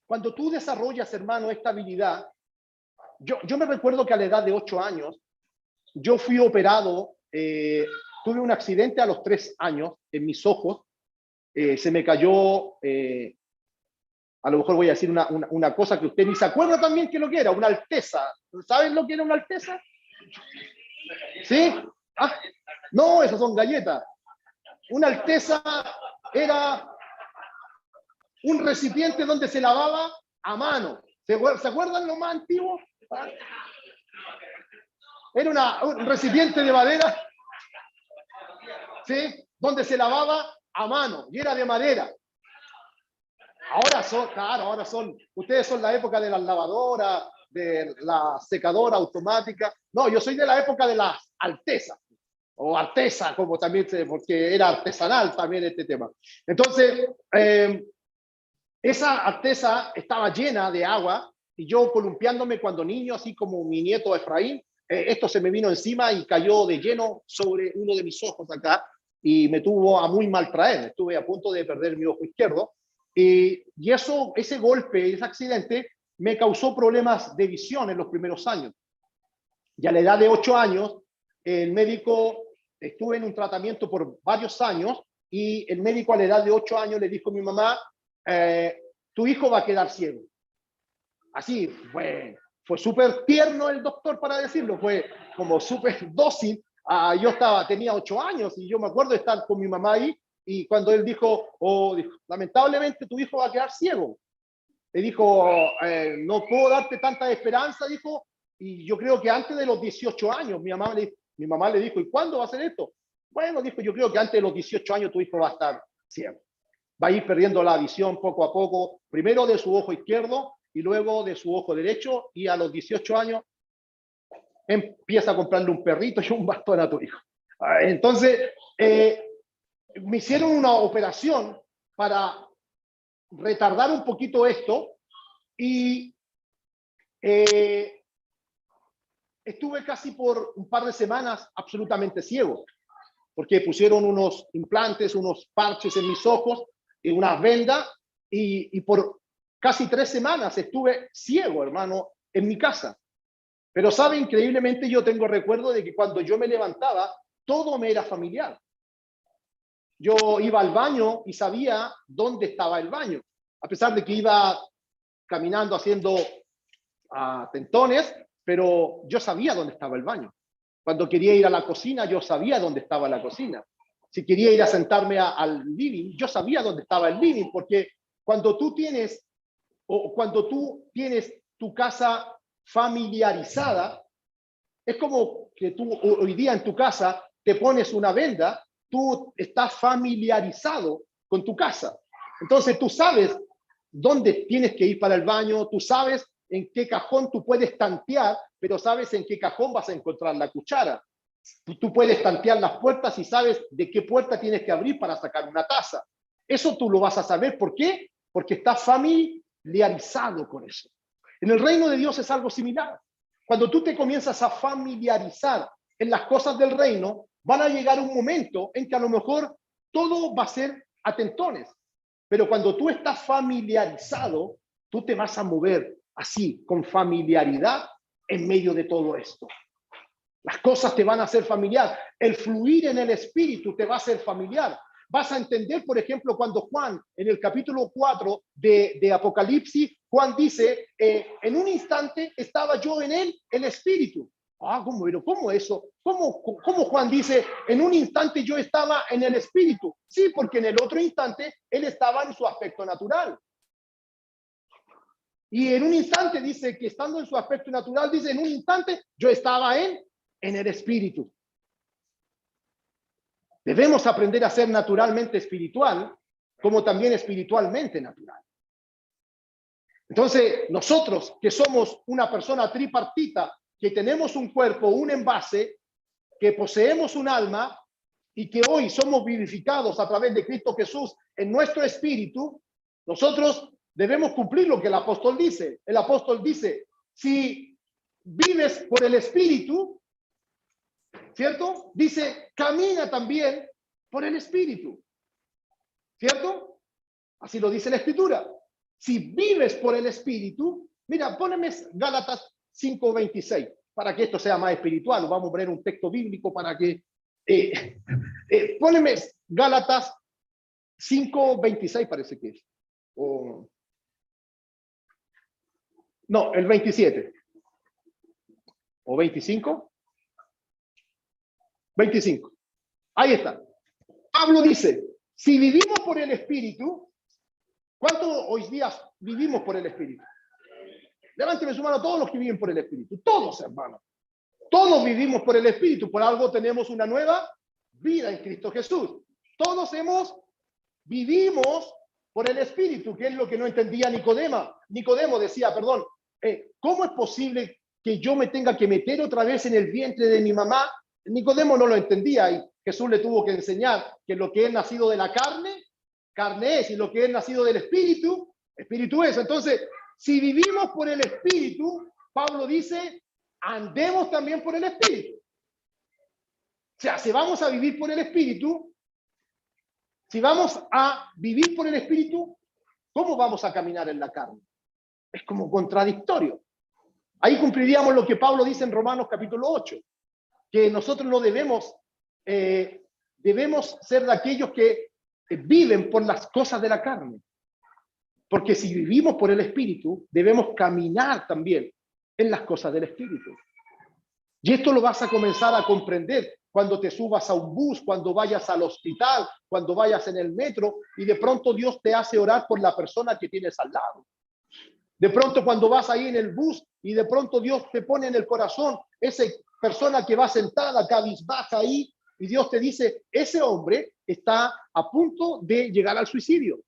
cuando tú desarrollas, hermano, esta habilidad, yo me recuerdo que a la edad de 8 años, yo fui operado, tuve un accidente a los 3 años en mis ojos, se me cayó, a lo mejor voy a decir una cosa que usted ni se acuerda también que lo que era, una alteza. ¿Saben lo que era una alteza? ¿Sí? Ah, no, esas son galletas. Una alteza era un recipiente donde se lavaba a mano. ¿Se acuerdan lo más antiguo? Era un recipiente de madera, ¿sí? Donde se lavaba a mano y era de madera. Ahora son, ustedes son la época de las lavadoras, de la secadora automática. No, yo soy de la época de las altezas, o artesa, como también, porque era artesanal también este tema. Entonces, esa artesa estaba llena de agua y yo columpiándome cuando niño, así como mi nieto Efraín, esto se me vino encima y cayó de lleno sobre uno de mis ojos acá y me tuvo a muy mal traer. Estuve a punto de perder mi ojo izquierdo. Y ese golpe, ese accidente, me causó problemas de visión en los primeros años. Y a la edad de 8 años, el médico, estuve en un tratamiento por varios años, y el médico a la edad de 8 años le dijo a mi mamá, tu hijo va a quedar ciego. Así, fue súper tierno el doctor para decirlo, fue como súper dócil. Yo tenía 8 años y yo me acuerdo de estar con mi mamá ahí, y cuando él dijo, lamentablemente tu hijo va a quedar ciego. Le dijo, no puedo darte tanta esperanza, dijo, y yo creo que antes de los 18 años, mi mamá le dijo, ¿y cuándo va a ser esto? Bueno, dijo, yo creo que antes de los 18 años tu hijo va a estar ciego. Va a ir perdiendo la visión poco a poco, primero de su ojo izquierdo y luego de su ojo derecho, y a los 18 años empieza a comprarle un perrito y un bastón a tu hijo. Entonces, me hicieron una operación para retardar un poquito esto y estuve casi por un par de semanas absolutamente ciego, porque pusieron unos implantes, unos parches en mis ojos y unas vendas, y por casi 3 semanas estuve ciego, hermano, en mi casa. Pero sabe, increíblemente yo tengo recuerdo de que cuando yo me levantaba, todo me era familiar. Yo iba al baño y sabía dónde estaba el baño, a pesar de que iba caminando haciendo tentones, pero yo sabía dónde estaba el baño. Cuando quería ir a la cocina, yo sabía dónde estaba la cocina. Si quería ir a sentarme al living, yo sabía dónde estaba el living, porque cuando tú tienes tu casa familiarizada, es como que tú hoy día en tu casa te pones una venda, tú estás familiarizado con tu casa. Entonces tú sabes dónde tienes que ir para el baño, tú sabes en qué cajón tú puedes tantear, pero sabes en qué cajón vas a encontrar la cuchara. Tú puedes tantear las puertas y sabes de qué puerta tienes que abrir para sacar una taza. Eso tú lo vas a saber. ¿Por qué? Porque estás familiarizado con eso. En el reino de Dios es algo similar. Cuando tú te comienzas a familiarizar en las cosas del reino, van a llegar un momento en que a lo mejor todo va a ser a tentones. Pero cuando tú estás familiarizado, tú te vas a mover así, con familiaridad, en medio de todo esto. Las cosas te van a hacer familiar. El fluir en el Espíritu te va a hacer familiar. Vas a entender, por ejemplo, cuando Juan, en el capítulo 4 de Apocalipsis, Juan dice, en un instante estaba yo en él, el Espíritu. ¿Cómo eso? ¿Cómo Juan dice, en un instante yo estaba en el Espíritu? Sí, porque en el otro instante él estaba en su aspecto natural. Y en un instante dice que estando en su aspecto natural, dice, en un instante yo estaba en el Espíritu. Debemos aprender a ser naturalmente espiritual, como también espiritualmente natural. Entonces, nosotros que somos una persona tripartita, que tenemos un cuerpo, un envase, que poseemos un alma y que hoy somos vivificados a través de Cristo Jesús en nuestro espíritu, nosotros debemos cumplir lo que el apóstol dice. El apóstol dice, si vives por el espíritu, ¿cierto? Dice, camina también por el Espíritu. ¿Cierto? Así lo dice la Escritura. Si vives por el Espíritu, mira, poneme Gálatas 5:26, para que esto sea más espiritual. Vamos a poner un texto bíblico para que... poneme Gálatas 5:26, parece que es. No, el 27. ¿O 25? 25. Ahí está. Pablo dice, si vivimos por el Espíritu, ¿cuántos hoy día vivimos por el Espíritu? Levánteme su mano todos los que viven por el Espíritu. Todos, hermanos. Todos vivimos por el Espíritu. Por algo tenemos una nueva vida en Cristo Jesús. Todos vivimos por el Espíritu, que es lo que no entendía Nicodemo. Nicodemo decía, perdón, ¿cómo es posible que yo me tenga que meter otra vez en el vientre de mi mamá? Nicodemo no lo entendía y Jesús le tuvo que enseñar que lo que es nacido de la carne, carne es, y lo que es nacido del Espíritu, Espíritu es. Entonces, si vivimos por el Espíritu, Pablo dice, andemos también por el Espíritu. O sea, si vamos a vivir por el Espíritu, si vamos a vivir por el Espíritu, ¿cómo vamos a caminar en la carne? Es como contradictorio. Ahí cumpliríamos lo que Pablo dice en Romanos capítulo 8, que nosotros no debemos ser de aquellos que viven por las cosas de la carne. Porque si vivimos por el Espíritu, debemos caminar también en las cosas del Espíritu. Y esto lo vas a comenzar a comprender cuando te subas a un bus, cuando vayas al hospital, cuando vayas en el metro, y de pronto Dios te hace orar por la persona que tienes al lado. De pronto cuando vas ahí en el bus y de pronto Dios te pone en el corazón esa persona que va sentada cabizbaja ahí y Dios te dice, ese hombre está a punto de llegar al suicidio.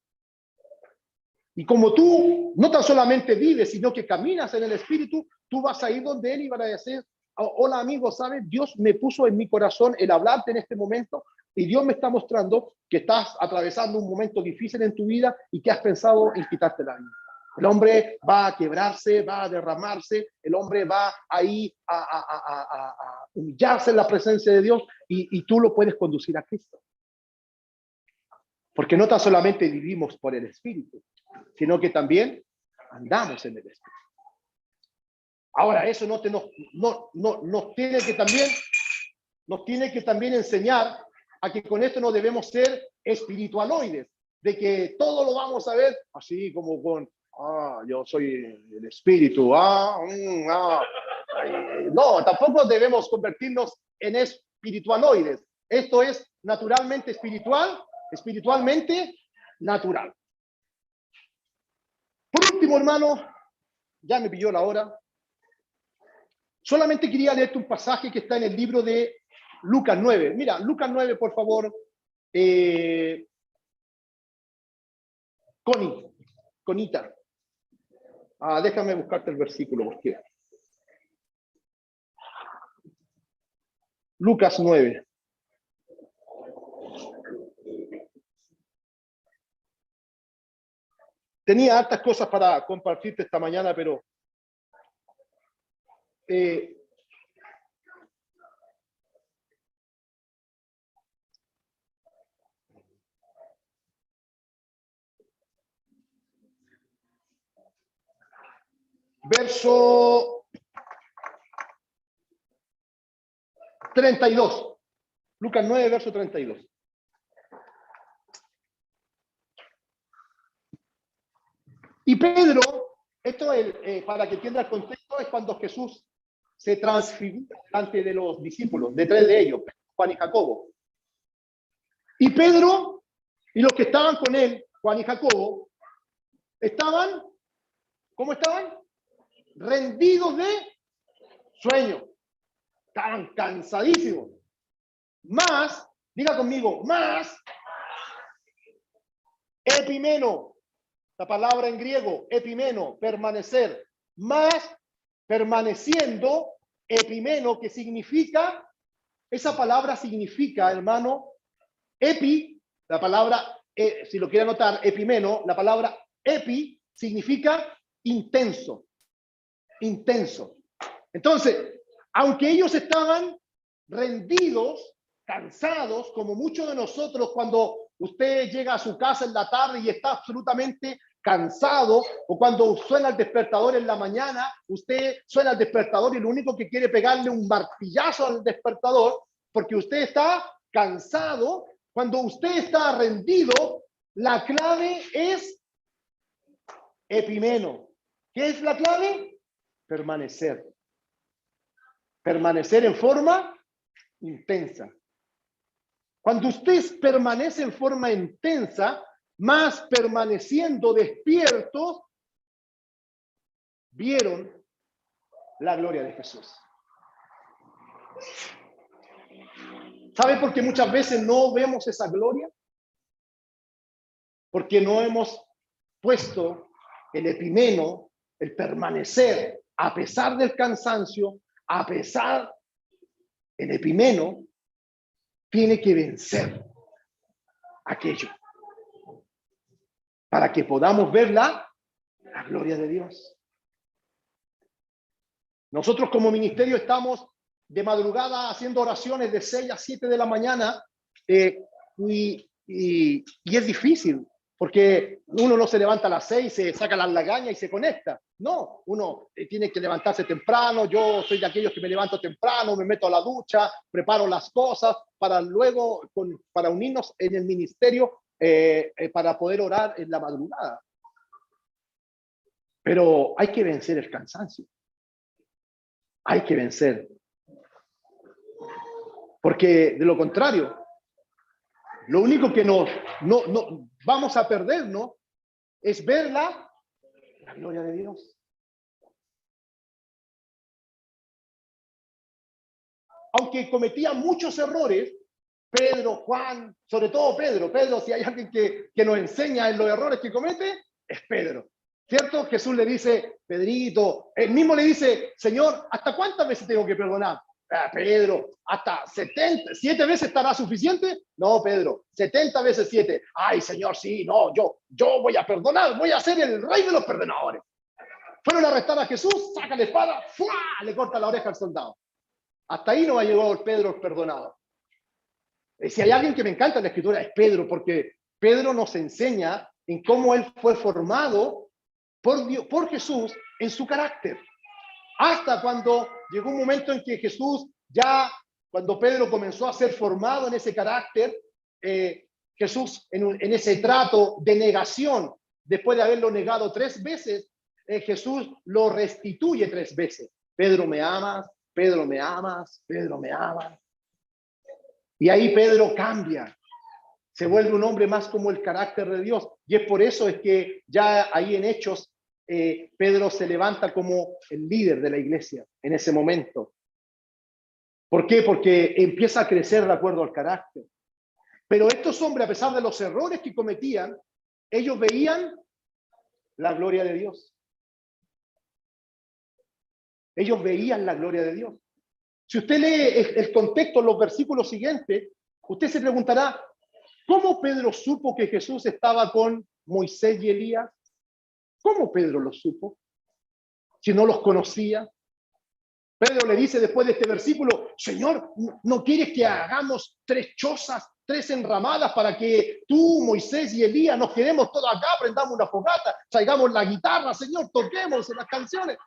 Y como tú no tan solamente vives, sino que caminas en el Espíritu, tú vas a ir donde él y vas a decir, hola amigo, ¿sabes? Dios me puso en mi corazón el hablarte en este momento y Dios me está mostrando que estás atravesando un momento difícil en tu vida y que has pensado en quitarte la vida. El hombre va a quebrarse, va a derramarse, el hombre va ahí a humillarse en la presencia de Dios y tú lo puedes conducir a Cristo. Porque no tan solamente vivimos por el Espíritu, sino que también andamos en el Espíritu. Ahora, eso nos tiene que también enseñar a que con esto no debemos ser espiritualoides, de que todo lo vamos a ver así como con, yo soy el Espíritu, No, tampoco debemos convertirnos en espiritualoides. Esto es naturalmente espiritual, espiritualmente natural. Por último, hermano, ya me pilló la hora. Solamente quería leerte un pasaje que está en el libro de Lucas 9. Mira, Lucas 9, por favor. Conita. Déjame buscarte el versículo, porque Lucas 9. Tenía hartas cosas para compartirte esta mañana, pero verso 32. Lucas 9, verso 32. Y Pedro, esto es, para que entienda el contexto, es cuando Jesús se transfigura delante de los discípulos, de tres de ellos, Juan y Jacobo. Y Pedro y los que estaban con él, Juan y Jacobo, estaban, ¿cómo estaban? Rendidos de sueño. Estaban cansadísimos. Más, diga conmigo, más epimeno, la palabra en griego, epimeno, permanecer, más permaneciendo, epimeno, que significa, esa palabra significa, hermano, epi, la palabra, si lo quiere anotar, epimeno, la palabra epi significa intenso, intenso. Entonces, aunque ellos estaban rendidos, cansados, como muchos de nosotros cuando usted llega a su casa en la tarde y está absolutamente cansado, o cuando suena el despertador en la mañana, usted suena el despertador y lo único que quiere pegarle un martillazo al despertador porque usted está cansado. Cuando usted está rendido, la clave es epimeno. ¿Qué es la clave? Permanecer. Permanecer en forma intensa. Cuando usted permanece en forma intensa, más permaneciendo despiertos, vieron la gloria de Jesús. ¿Sabe por qué muchas veces no vemos esa gloria? Porque no hemos puesto el epimeno, el permanecer, a pesar del cansancio, a pesar el epimeno, tiene que vencer aquello para que podamos ver la gloria de Dios. Nosotros como ministerio estamos de madrugada haciendo oraciones de 6 a 7 de la mañana y es difícil porque uno no se levanta a las 6, se saca las lagañas y se conecta. No, uno tiene que levantarse temprano. Yo soy de aquellos que me levanto temprano, me meto a la ducha, preparo las cosas para luego, para unirnos en el ministerio, para poder orar en la madrugada. Pero hay que vencer el cansancio. Hay que vencer. Porque de lo contrario, lo único que no vamos a perdernos es ver la gloria de Dios. Aunque cometía muchos errores, Pedro, Juan, sobre todo Pedro, si hay alguien que nos enseña en los errores que comete, es Pedro. ¿Cierto? Jesús le dice, Pedrito, él mismo le dice, Señor, ¿hasta cuántas veces tengo que perdonar? Pedro, hasta 7 veces estará suficiente. No, Pedro, 70 veces 7. Ay, Señor, sí, no, yo voy a perdonar, voy a ser el rey de los perdonadores. Fueron a arrestar a Jesús, saca la espada, ¡fua! Le corta la oreja al soldado. Hasta ahí no ha llegado el Pedro el perdonado. Si hay alguien que me encanta en la escritura es Pedro, porque Pedro nos enseña en cómo él fue formado por Jesús en su carácter. Hasta cuando llegó un momento en que Jesús, ya cuando Pedro comenzó a ser formado en ese carácter, Jesús en ese trato de negación, después de haberlo negado 3 veces, Jesús lo restituye 3 veces. Pedro, ¿me amas? Pedro, ¿me amas? Pedro, ¿me amas? Y ahí Pedro cambia. Se vuelve un hombre más como el carácter de Dios. Y es por eso es que ya ahí en Hechos, Pedro se levanta como el líder de la iglesia en ese momento. ¿Por qué? Porque empieza a crecer de acuerdo al carácter. Pero estos hombres, a pesar de los errores que cometían, ellos veían la gloria de Dios. Ellos veían la gloria de Dios. Si usted lee el contexto, los versículos siguientes, usted se preguntará, ¿cómo Pedro supo que Jesús estaba con Moisés y Elías? ¿Cómo Pedro lo supo? Si no los conocía. Pedro le dice después de este versículo, Señor, ¿no quieres que hagamos 3 chozas, 3 enramadas para que tú, Moisés y Elías nos quedemos todos acá, prendamos una fogata, traigamos la guitarra, Señor, toquemos las canciones?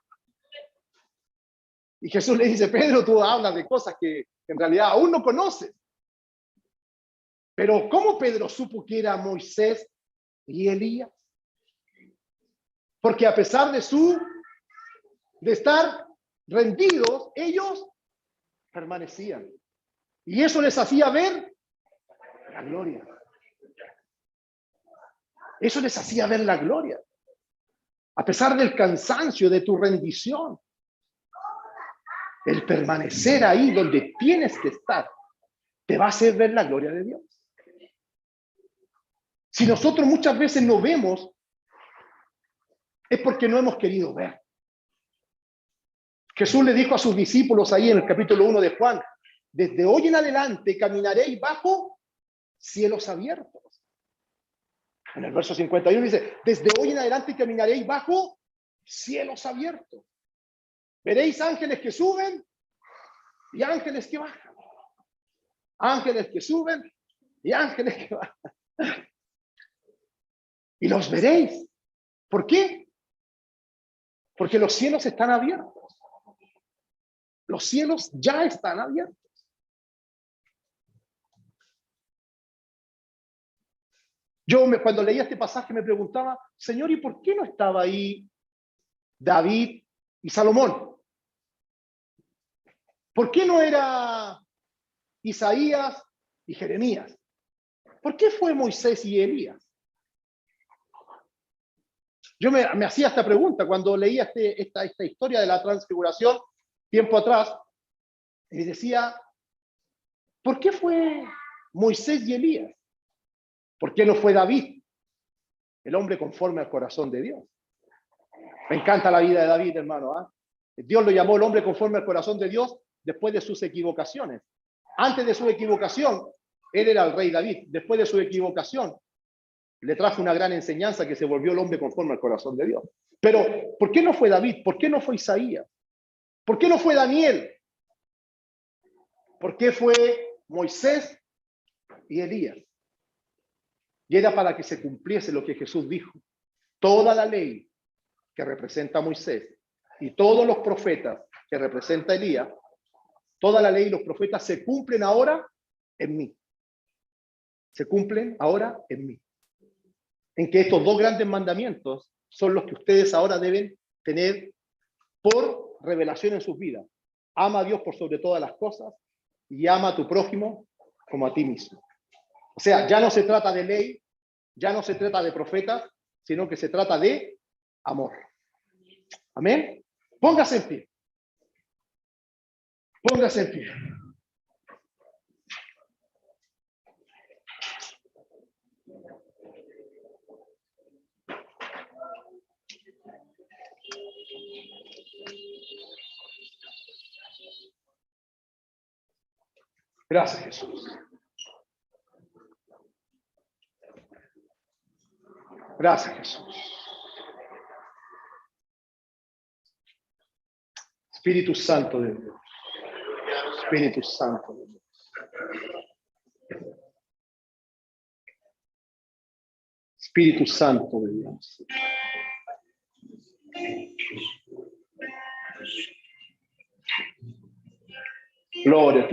Y Jesús le dice, Pedro, tú hablas de cosas que en realidad aún no conoces. Pero ¿cómo Pedro supo que era Moisés y Elías? Porque a pesar de estar rendidos, ellos permanecían. Y eso les hacía ver la gloria. Eso les hacía ver la gloria. A pesar del cansancio, de tu rendición, el permanecer ahí donde tienes que estar, te va a hacer ver la gloria de Dios. Si nosotros muchas veces no vemos, es porque no hemos querido ver. Jesús le dijo a sus discípulos ahí en el capítulo 1 de Juan, desde hoy en adelante caminaréis bajo cielos abiertos. En el verso 51 dice, desde hoy en adelante caminaréis bajo cielos abiertos. Veréis ángeles que suben y ángeles que bajan. Ángeles que suben y ángeles que bajan. Y los veréis. ¿Por qué? Porque los cielos están abiertos. Los cielos ya están abiertos. Cuando leía este pasaje me preguntaba, Señor, ¿y por qué no estaba ahí David y Salomón? ¿Por qué no era Isaías y Jeremías? ¿Por qué fue Moisés y Elías? Yo me hacía esta pregunta cuando leía esta historia de la transfiguración tiempo atrás, y decía, ¿por qué fue Moisés y Elías? ¿Por qué no fue David, el hombre conforme al corazón de Dios? Me encanta la vida de David, hermano. Dios lo llamó el hombre conforme al corazón de Dios después de sus equivocaciones. Antes de su equivocación, él era el rey David. Después de su equivocación, le trajo una gran enseñanza que se volvió el hombre conforme al corazón de Dios. Pero, ¿por qué no fue David? ¿Por qué no fue Isaías? ¿Por qué no fue Daniel? ¿Por qué fue Moisés y Elías? Y era para que se cumpliese lo que Jesús dijo. Toda la ley que representa a Moisés y todos los profetas que representa a Elías, toda la ley y los profetas se cumplen ahora en mí. Se cumplen ahora en mí. En que estos 2 grandes mandamientos son los que ustedes ahora deben tener por revelación en sus vidas. Ama a Dios por sobre todas las cosas y ama a tu prójimo como a ti mismo. O sea, ya no se trata de ley, ya no se trata de profetas, sino que se trata de amor. Amén. Póngase en pie. Póngase en pie. Gracias, Jesús. Gracias, Jesús. Espíritu Santo de Dios. Espíritu Santo de Dios. Espíritu Santo de Dios. Gloria a ti.